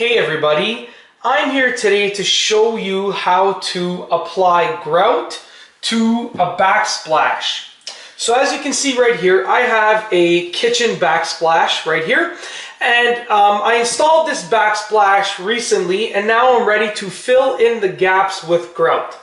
Hey everybody, I'm here today to show you how to apply grout to a backsplash. So as you can see right here, I have a kitchen backsplash right here, and I installed this backsplash recently, and now I'm ready to fill in the gaps with grout.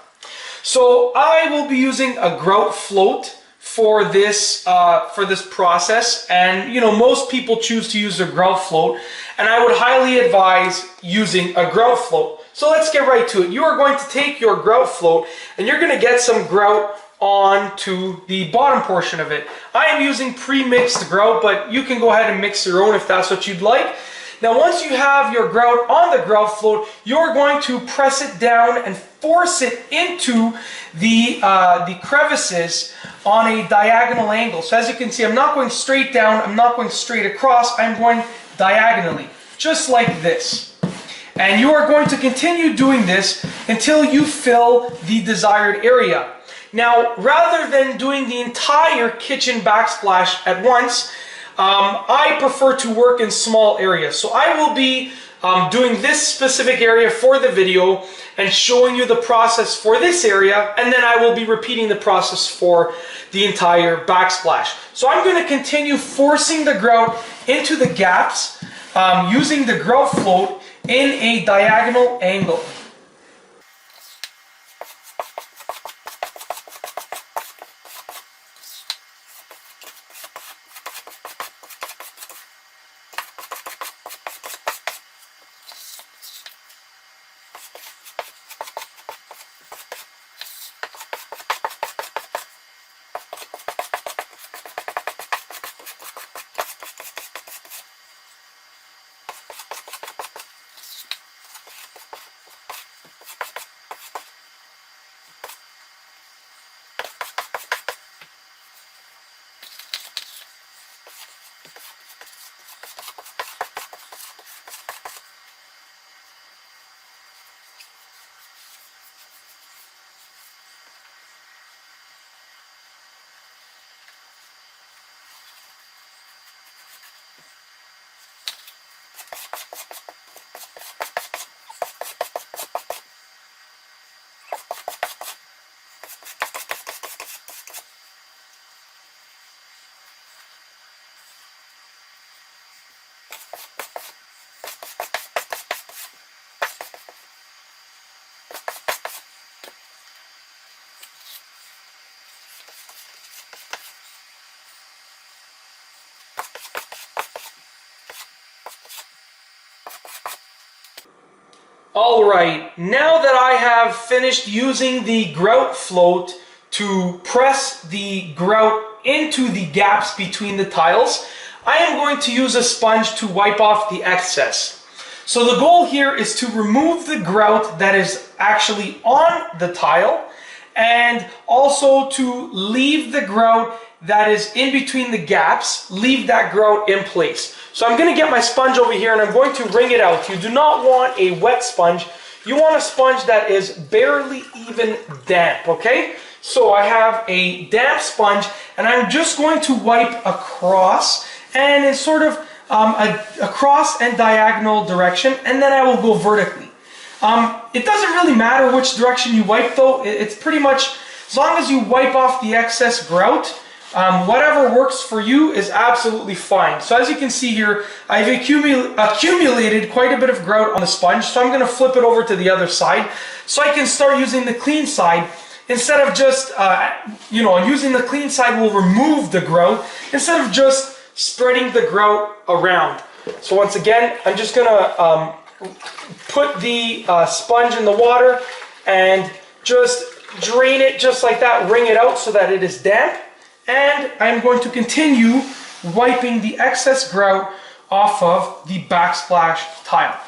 So I will be using a grout float for this process, and most people choose to use a grout float, and I would highly advise using a grout float. So let's get right to it. You are going to take your grout float and you're going to get some grout onto the bottom portion of it. I am using pre-mixed grout, but you can go ahead and mix your own if that's what you'd like. Now once you have your grout on the grout float, you're going to press it down and force it into the crevices on a diagonal angle. So as you can see, I'm not going straight down, I'm not going straight across, I'm going diagonally, just like this. And you are going to continue doing this until you fill the desired area. Now, rather than doing the entire kitchen backsplash at once, I prefer to work in small areas. So I will be doing this specific area for the video and showing you the process for this area, and then I will be repeating the process for the entire backsplash. So I'm going to continue forcing the grout into the gaps using the grout float in a diagonal angle. Alright, now that I have finished using the grout float to press the grout into the gaps between the tiles, I am going to use a sponge to wipe off the excess. So the goal here is to remove the grout that is actually on the tile, and also to leave the grout that is in between the gaps, leave that grout in place. So I'm going to get my sponge over here and I'm going to wring it out. You do not want a wet sponge. You want a sponge that is barely even damp, okay? So I have a damp sponge and I'm just going to wipe across and in sort of a cross and diagonal direction, and then I will go vertically. It doesn't really matter which direction you wipe though. It's pretty much, as long as you wipe off the excess grout, whatever works for you is absolutely fine. So as you can see here, I've accumulated quite a bit of grout on the sponge, so I'm going to flip it over to the other side so I can start using the clean side. Instead of just, using the clean side will remove the grout instead of just spreading the grout around. So once again, I'm just going to put the sponge in the water and just drain it just like that, wring it out so that it is damp. And I'm going to continue wiping the excess grout off of the backsplash tile.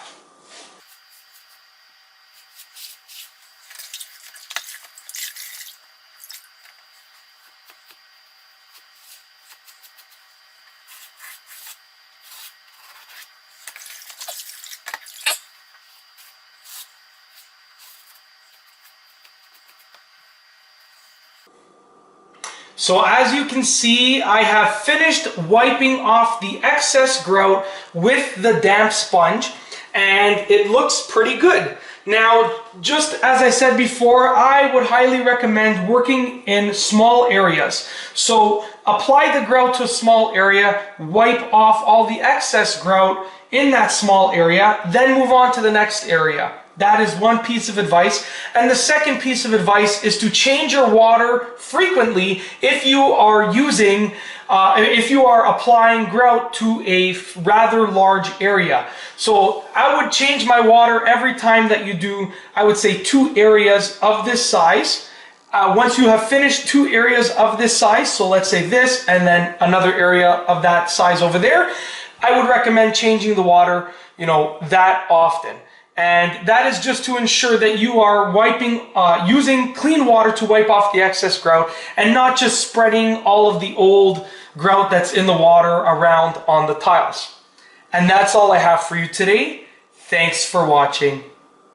So as you can see, I have finished wiping off the excess grout with the damp sponge. and it looks pretty good. Now, just as I said before, I would highly recommend working in small areas. So apply the grout to a small area, wipe off all the excess grout in that small area, then move on to the next area. That is one piece of advice. And the second piece of advice is to change your water frequently if you are applying grout to a rather large area. So I would change my water every time that you do, I would say 2 areas of this size. Once you have finished 2 areas of this size, so let's say this and then another area of that size over there, I would recommend changing the water, that often. And that is just to ensure that you are using clean water to wipe off the excess grout and not just spreading all of the old grout that's in the water around on the tiles. And that's all I have for you today. Thanks for watching.